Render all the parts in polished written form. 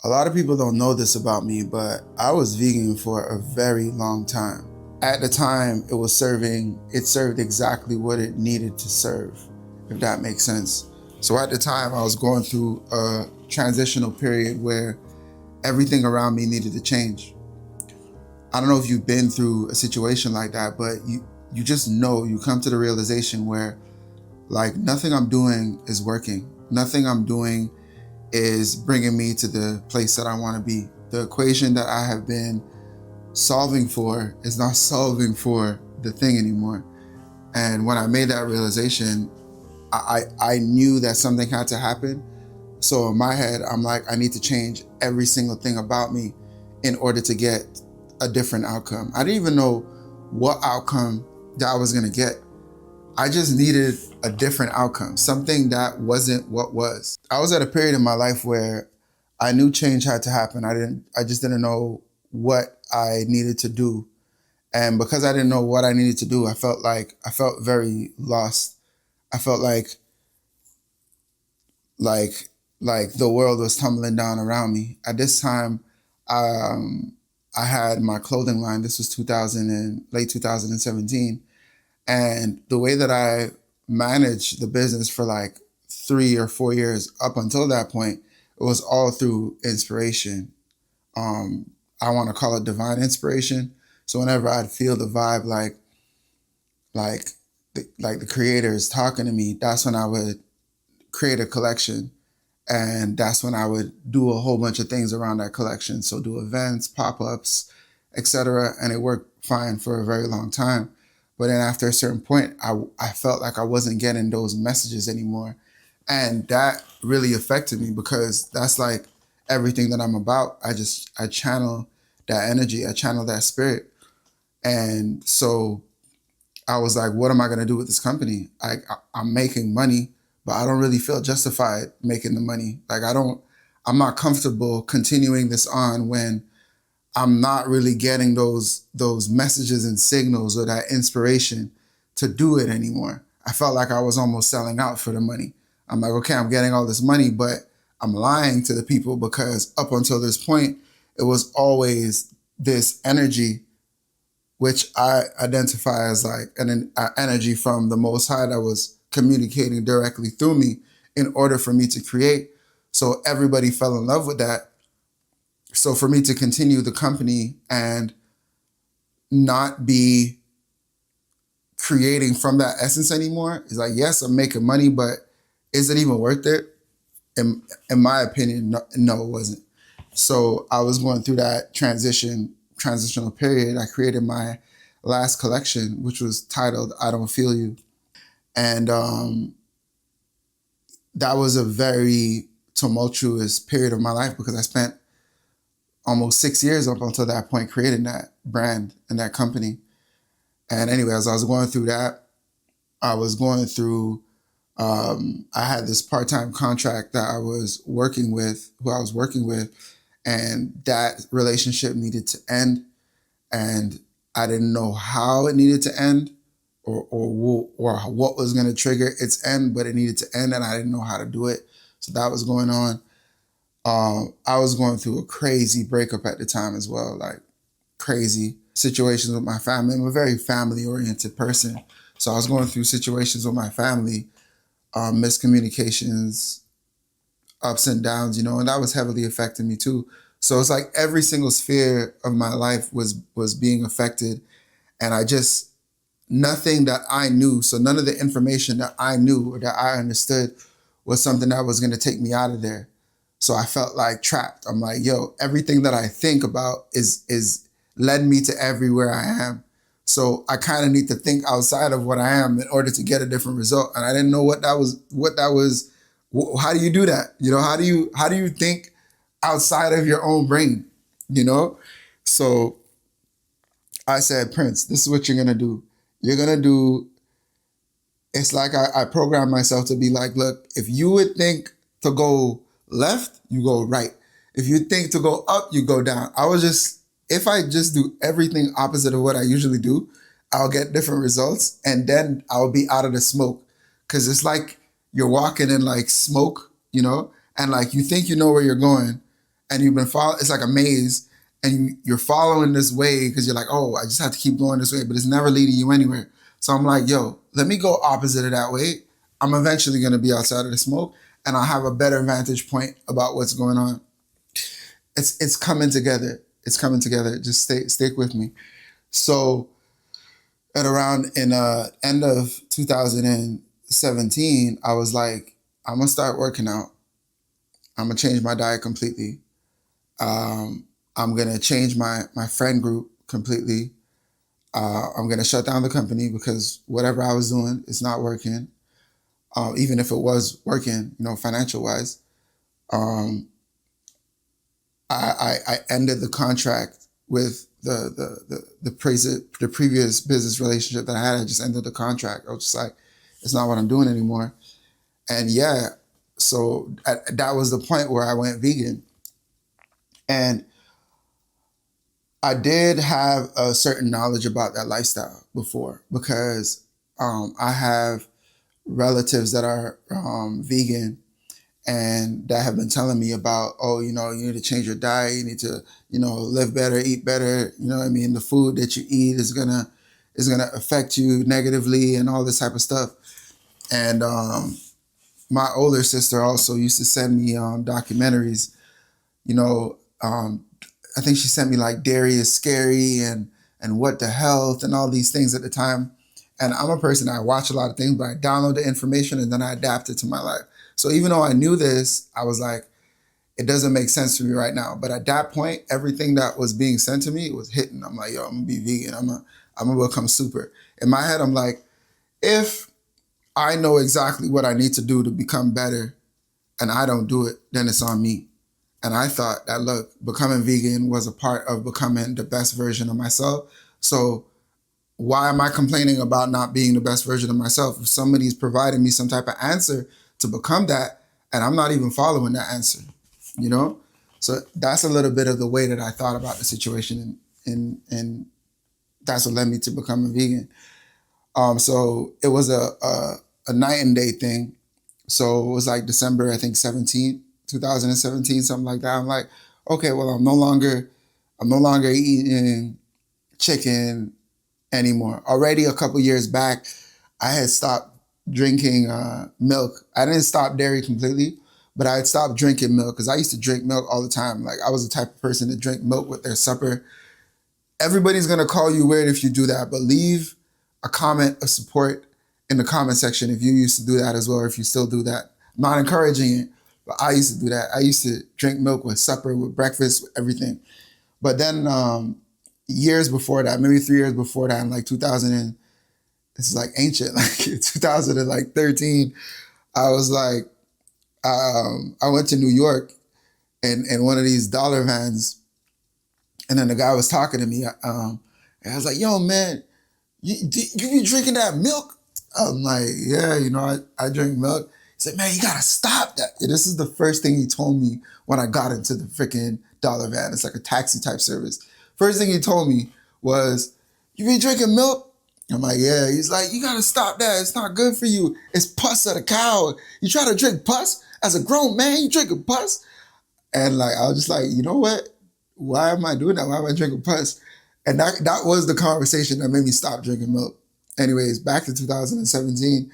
A lot of people don't know this about me, but I was vegan for a very long time. At the time, it served exactly what it needed to serve, if that makes sense. So at the time, I was going through a transitional period where everything around me needed to change. I don't know if you've been through a situation like that, but you just know, you come to the realization where like nothing I'm doing is working. Nothing I'm doing is bringing me to the place that I want to be. The equation that I have been solving for is not solving for the thing anymore. And when I made that realization, I knew that something had to happen. So in my head, I'm like, I need to change every single thing about me in order to get a different outcome. I didn't even know what outcome that I was gonna get. I just needed a different outcome, something that wasn't what was. I was at a period in my life where I knew change had to happen. I just didn't know what I needed to do. And because I didn't know what I needed to do, I felt very lost. I felt like the world was tumbling down around me. At this time, I had my clothing line. This was late 2017. And the way that I managed the business for like 3 or 4 years up until that point, it was all through inspiration. I want to call it divine inspiration. So whenever I'd feel the vibe, like the creator is talking to me, that's when I would create a collection. And that's when I would do a whole bunch of things around that collection. So do events, pop-ups, etc. And it worked fine for a very long time. But then after a certain point, I felt like I wasn't getting those messages anymore. And that really affected me because that's like everything that I'm about. I channel that energy, I channel that spirit. And so I was like, what am I gonna do with this company? I'm making money, but I don't really feel justified making the money. I'm not comfortable continuing this on when I'm not really getting those messages and signals or that inspiration to do it anymore. I felt like I was almost selling out for the money. I'm like, okay, I'm getting all this money, but I'm lying to the people because up until this point, it was always this energy, which I identify as like an energy from the Most High that was communicating directly through me in order for me to create. So everybody fell in love with that. So for me to continue the company and not be creating from that essence anymore is like, yes, I'm making money, but is it even worth it? In my opinion, no, it wasn't. So I was going through that transitional period. I created my last collection, which was titled I Don't Feel You. And that was a very tumultuous period of my life because I spent almost 6 years up until that point creating that brand and that company. And anyway, as I was going through that, I had this part-time contract that I was working with, and that relationship needed to end. And I didn't know how it needed to end or what was going to trigger its end, but it needed to end and I didn't know how to do it. So that was going on. I was going through a crazy breakup at the time as well, like crazy situations with my family. I'm a very family-oriented person. So I was going through situations with my family, miscommunications, ups and downs, and that was heavily affecting me too. So it's like every single sphere of my life was being affected. And nothing that I knew, so none of the information that I knew or that I understood was something that was going to take me out of there. So I felt like trapped. I'm like, yo, everything that I think about is led me to everywhere I am. So I kind of need to think outside of what I am in order to get a different result. And I didn't know what that was. How do you do that? How do you think outside of your own brain? So I said, Prince, this is what you're going to do. You're going to do, it's like I programmed myself to be like, look, if you would think to go left, you go right. If you think to go up, you go down. If I just do everything opposite of what I usually do, I'll get different results and then I'll be out of the smoke. Cause it's like you're walking in like smoke, and like you think you know where you're going and you've been following, it's like a maze, and you're following this way because you're like, oh, I just have to keep going this way, but it's never leading you anywhere. So I'm like, yo, let me go opposite of that way. I'm eventually going to be outside of the smoke, and I'll have a better vantage point about what's going on. It's coming together. It's coming together. Just stick with me. So at around in end of 2017, I was like, I'm gonna start working out. I'm gonna change my diet completely. I'm gonna change my friend group completely. I'm gonna shut down the company because whatever I was doing is not working. Even if it was working, financial wise, I ended the contract with the previous business relationship that I had. I just ended the contract. I was just like, it's not what I'm doing anymore. And yeah, so that was the point where I went vegan. And I did have a certain knowledge about that lifestyle before because I have relatives that are vegan and that have been telling me about, oh, you need to change your diet, you need to, live better, eat better. You know what I mean? The food that you eat is gonna affect you negatively and all this type of stuff. And my older sister also used to send me documentaries, I think she sent me like Dairy is Scary and What the Health and all these things at the time. And I'm a person, I watch a lot of things, but I download the information and then I adapt it to my life. So even though I knew this, I was like, it doesn't make sense to me right now. But at that point, everything that was being sent to me was hitting. I'm like, yo, I'm gonna be vegan. I'm gonna become super. In my head, I'm like, if I know exactly what I need to do to become better and I don't do it, then it's on me. And I thought that, look, becoming vegan was a part of becoming the best version of myself. So why am I complaining about not being the best version of myself? If somebody's providing me some type of answer to become that, and I'm not even following that answer, So that's a little bit of the way that I thought about the situation, and that's what led me to becoming vegan. So it was a night and day thing. So it was like December, I think 2017, something like that. I'm like, okay, well, I'm no longer eating chicken anymore. Already a couple years back, I had stopped drinking milk. I didn't stop dairy completely, but I had stopped drinking milk because I used to drink milk all the time. Like I was the type of person to drink milk with their supper. Everybody's gonna call you weird if you do that, but leave a comment of support in the comment section if you used to do that as well, or if you still do that. I'm not encouraging it, but I used to do that. I used to drink milk with supper, with breakfast, with everything. But then years before that, maybe 3 years before that, in like 2000, this is like ancient, like 2013, I was like, I went to New York in one of these dollar vans, and then the guy was talking to me, and I was like, yo, man, you be drinking that milk? I'm like, yeah, I drink milk. He said, man, you gotta stop that. Yeah, this is the first thing he told me when I got into the freaking dollar van. It's like a taxi type service. First thing he told me was, you be drinking milk? I'm like, yeah. He's like, you gotta stop that. It's not good for you. It's pus of the cow. You try to drink pus? As a grown man, you drinking pus? And like, I was just like, you know what? Why am I doing that? Why am I drinking pus? And that was the conversation that made me stop drinking milk. Anyways, back to 2017,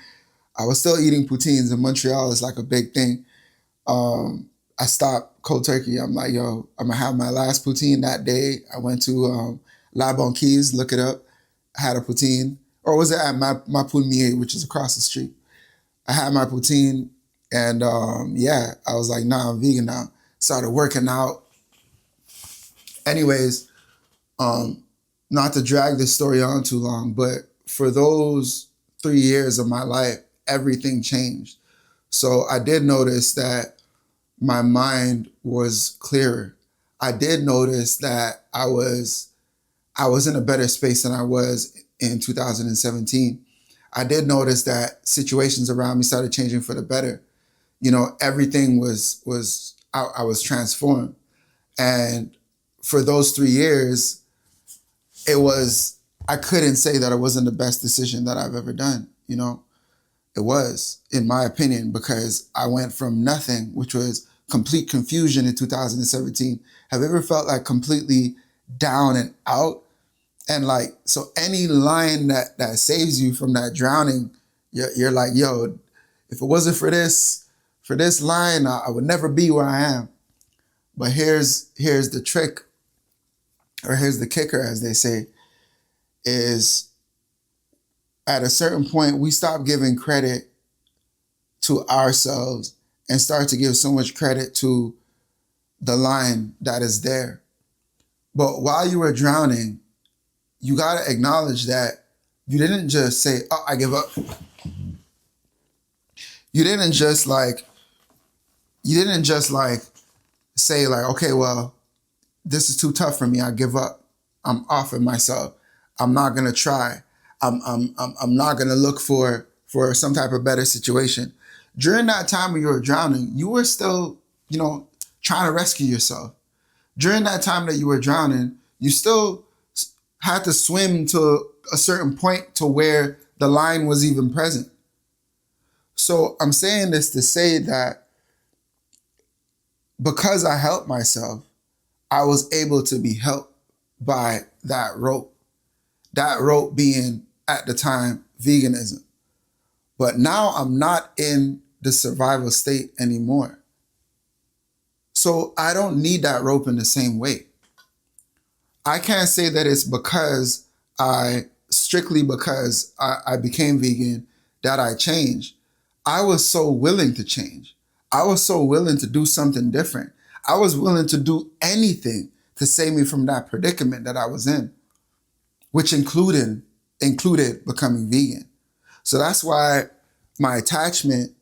I was still eating poutines in Montreal. It's like a big thing. I stopped cold turkey. I'm like, yo, I'm gonna have my last poutine that day. I went to La Banquise, look it up. I had a poutine, or was it at my Poumier, which is across the street. I had my poutine, and yeah, I was like, nah, I'm vegan now. Started working out. Anyways, not to drag this story on too long, but for those 3 years of my life, everything changed. So I did notice that my mind was clearer. I did notice that I was in a better space than I was in 2017. I did notice that situations around me started changing for the better. Everything I was transformed. And for those 3 years, I couldn't say that it wasn't the best decision that I've ever done. It was, in my opinion, because I went from nothing, which was complete confusion in 2017? Have you ever felt like completely down and out? And like, so any line that saves you from that drowning, you're like, yo, if it wasn't for this line, I would never be where I am. But here's the trick, or here's the kicker, as they say, is at a certain point, we stop giving credit to ourselves and start to give so much credit to the line that is there. But while you were drowning, you got to acknowledge that you didn't just say, oh, I give up. You didn't just like say like, okay, well, this is too tough for me. I give up. I'm off of myself. I'm not going to try. I'm not going to look for some type of better situation. During that time when you were drowning, you were still, trying to rescue yourself. During that time that you were drowning, you still had to swim to a certain point to where the line was even present. So I'm saying this to say that because I helped myself, I was able to be helped by that rope. That rope being, at the time, veganism. But now I'm not in the survival state anymore. So I don't need that rope in the same way. I can't say that it's strictly because I became vegan that I changed. I was so willing to change. I was so willing to do something different. I was willing to do anything to save me from that predicament that I was in, which included becoming vegan. So that's why my attachment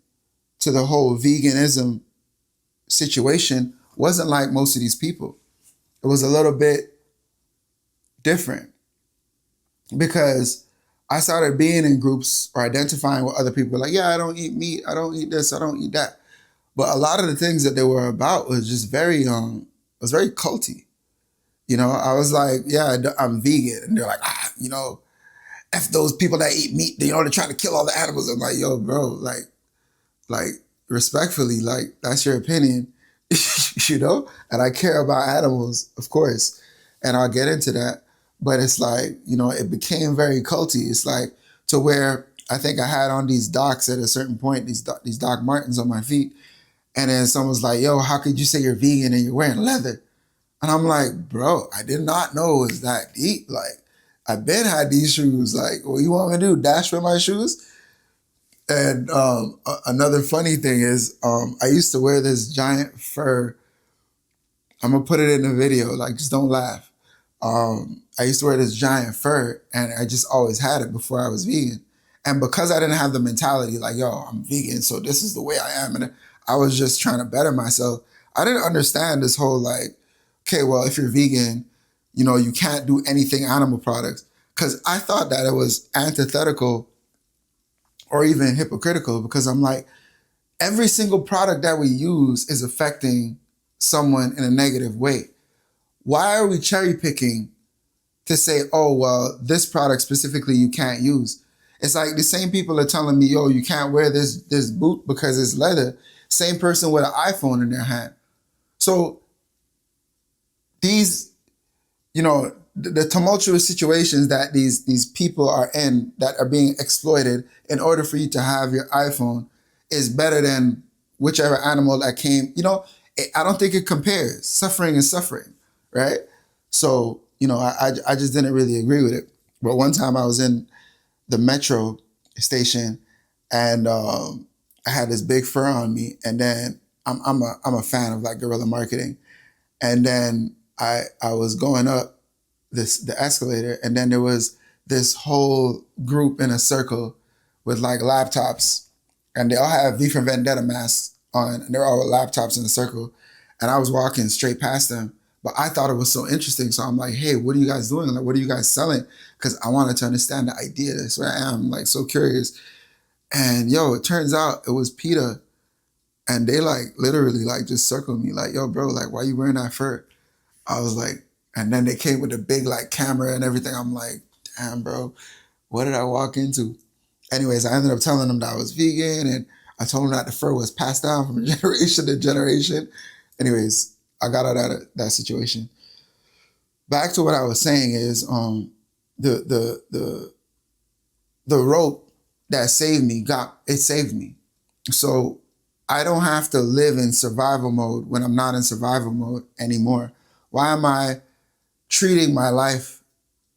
to the whole veganism situation wasn't like most of these people. It was a little bit different because I started being in groups or identifying with other people like, yeah, I don't eat meat, I don't eat this, I don't eat that. But a lot of the things that they were about was just very culty. I was like, yeah, I'm vegan. And they're like, F those people that eat meat, they're trying to kill all the animals. I'm like, yo, bro, like respectfully, like that's your opinion, and I care about animals, of course. And I'll get into that. But it's like, it became very culty. It's like to where I think I had on these Docs at a certain point, these Doc Martens on my feet. And then someone's like, yo, how could you say you're vegan and you're wearing leather? And I'm like, bro, I did not know it was that deep. Like, I've been had these shoes. Like, what you want me to do? Dash with my shoes? And another funny thing is, I used to wear this giant fur. I'm gonna put it in the video. Like, just don't laugh. I used to wear this giant fur, and I just always had it before I was vegan. And because I didn't have the mentality like, yo, I'm vegan, so this is the way I am, and I was just trying to better myself, I didn't understand this whole like, okay, well, if you're vegan, you can't do anything animal products. Because I thought that it was antithetical or even hypocritical, because I'm like, every single product that we use is affecting someone in a negative way. Why are we cherry picking to say, oh, well, this product specifically you can't use? It's like the same people are telling me, yo, you can't wear this boot because it's leather. Same person with an iPhone in their hand. So these, the tumultuous situations that these people are in that are being exploited in order for you to have your iPhone is better than whichever animal that came. I don't think it compares. Suffering is suffering, right? So, I just didn't really agree with it. But one time I was in the metro station and I had this big fur on me, and then I'm a fan of like guerrilla marketing. And then I was going up the escalator, and then there was this whole group in a circle with like laptops, and they all have V for Vendetta masks on, and they're all with laptops in a circle. And I was walking straight past them, but I thought it was so interesting. So I'm like, hey, what are you guys doing? Like, what are you guys selling? Because I wanted to understand the idea. That's where I am, like so curious. And yo, it turns out it was PETA. And they like literally like just circled me like, yo, bro, like, why you wearing that fur? I was like, and then they came with a big like camera and everything. I'm like, damn, bro, what did I walk into? Anyways, I ended up telling them that I was vegan, and I told him that the fur was passed down from generation to generation. Anyways, I got out of that situation. Back to what I was saying is the the the the rope that saved me. So I don't have to live in survival mode when I'm not in survival mode anymore. Why am I treating my life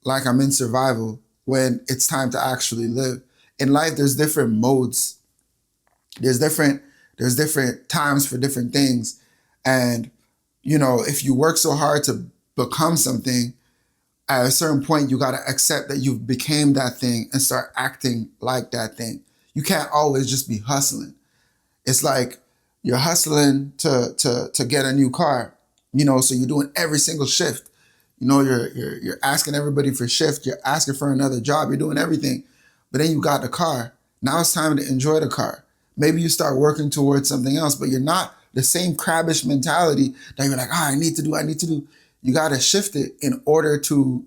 like I'm in survival when it's time to actually live? In life, there's different modes. There's different there's different times for different things. And if you work so hard to become something, at a certain point you got to accept that you've became that thing and start acting like that thing. You can't always just be hustling. It's like you're hustling to get a new car, so you're doing every single shift. You're asking everybody for shift, you're asking for another job, you're doing everything. But then you got the car. Now it's time to enjoy the car. Maybe you start working towards something else, but you're not the same crabbish mentality that you're like, I need to do. You got to shift it in order to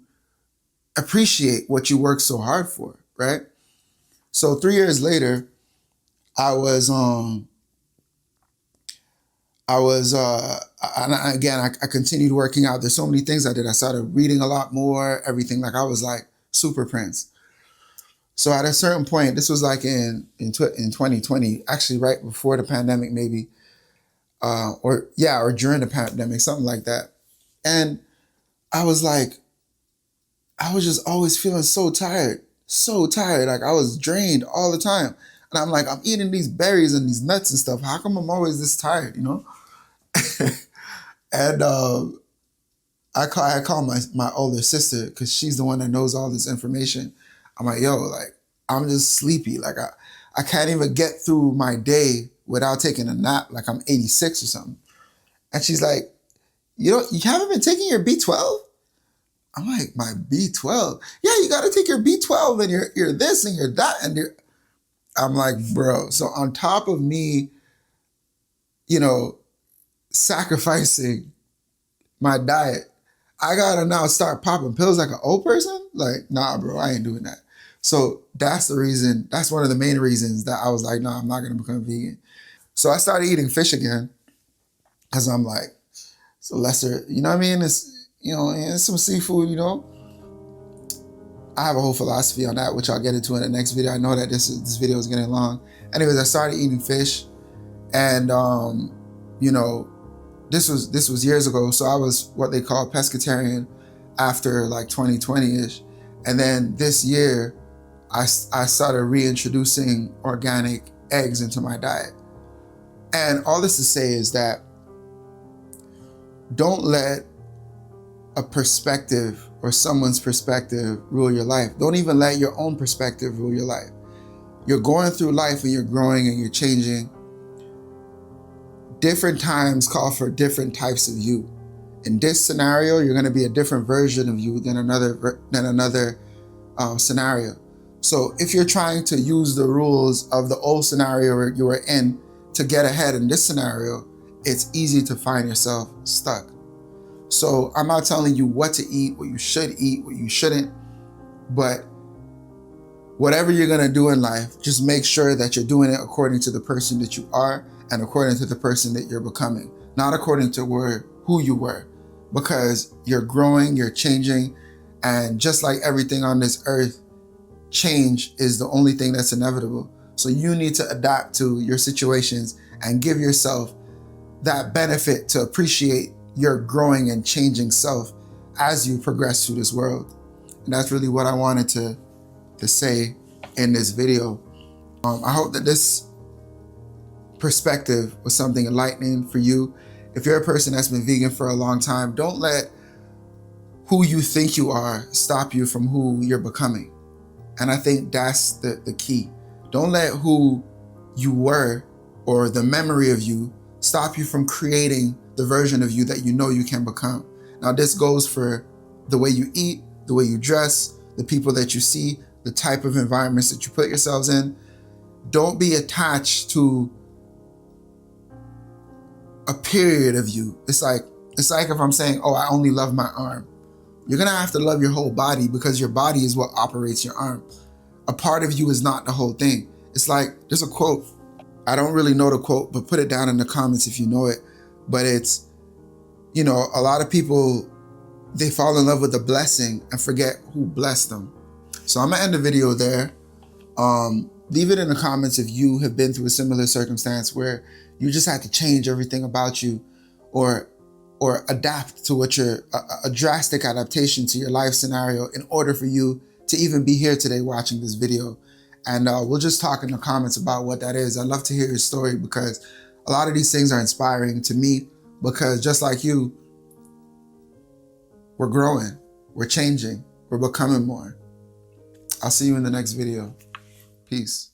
appreciate what you worked so hard for, right? So 3 years later, I was I continued working out. There's so many things I did. I started reading a lot more, everything. Like I was like super Prince. So at a certain point, this was like in 2020, actually right before the pandemic, maybe, or during the pandemic, something like that. And I was like, I was just always feeling so tired. Like I was drained all the time. And I'm like, I'm eating these berries and these nuts and stuff. How come I'm always this tired, And I call my older sister because she's the one that knows all this information. I'm like, yo, like, I'm just sleepy. Like I can't even get through my day without taking a nap. Like I'm 86 or something. And she's like, you haven't been taking your B12? I'm like, my B12? Yeah, you got to take your B12 and you're this and you're that. And I'm like, bro. So on top of me, sacrificing my diet, I got to now start popping pills like an old person? Like, nah, bro, I ain't doing that. So that's the reason, that's one of the main reasons that I was like, nah, I'm not going to become vegan. So I started eating fish again because I'm like, it's a lesser, you know what I mean? It's some seafood, I have a whole philosophy on that, which I'll get into in the next video. I know that this video is getting long. Anyways, I started eating fish, and this was years ago. So I was what they call pescatarian after like 2020-ish, and then this year, I started reintroducing organic eggs into my diet. And all this to say is that don't let a perspective or someone's perspective rule your life. Don't even let your own perspective rule your life. You're going through life and you're growing and you're changing. Different times call for different types of you. In this scenario, you're going to be a different version of you than another scenario. So if you're trying to use the rules of the old scenario you were in to get ahead in this scenario, it's easy to find yourself stuck. So I'm not telling you what to eat, what you should eat, what you shouldn't, but whatever you're going to do in life, just make sure that you're doing it according to the person that you are and according to the person that you're becoming, not according to who you were, because you're growing, you're changing, and just like everything on this earth, change is the only thing that's inevitable. So you need to adapt to your situations and give yourself that benefit to appreciate your growing and changing self as you progress through this world. And that's really what I wanted to say in this video. I hope that this perspective was something enlightening for you. If you're a person that's been vegan for a long time, don't let who you think you are stop you from who you're becoming. And I think that's the key. Don't let who you were or the memory of you stop you from creating the version of you that you know you can become. Now, this goes for the way you eat, the way you dress, the people that you see, the type of environments that you put yourselves in. Don't be attached to a period of you. It's like if I'm saying, oh, I only love my arm. You're gonna have to love your whole body because your body is what operates your arm. A part of you is not the whole thing. It's like, there's a quote I don't really know the quote, but put it down in the comments if you know it. But it's, you know, a lot of people, they fall in love with the blessing and forget who blessed them. So I'm gonna end the video there. Leave it in the comments if you have been through a similar circumstance where you just had to change everything about you, or adapt to what a drastic adaptation to your life scenario in order for you to even be here today watching this video. And we'll just talk in the comments about what that is. I'd love to hear your story, because a lot of these things are inspiring to me, because just like you, we're growing, we're changing, we're becoming more. I'll see you in the next video. Peace.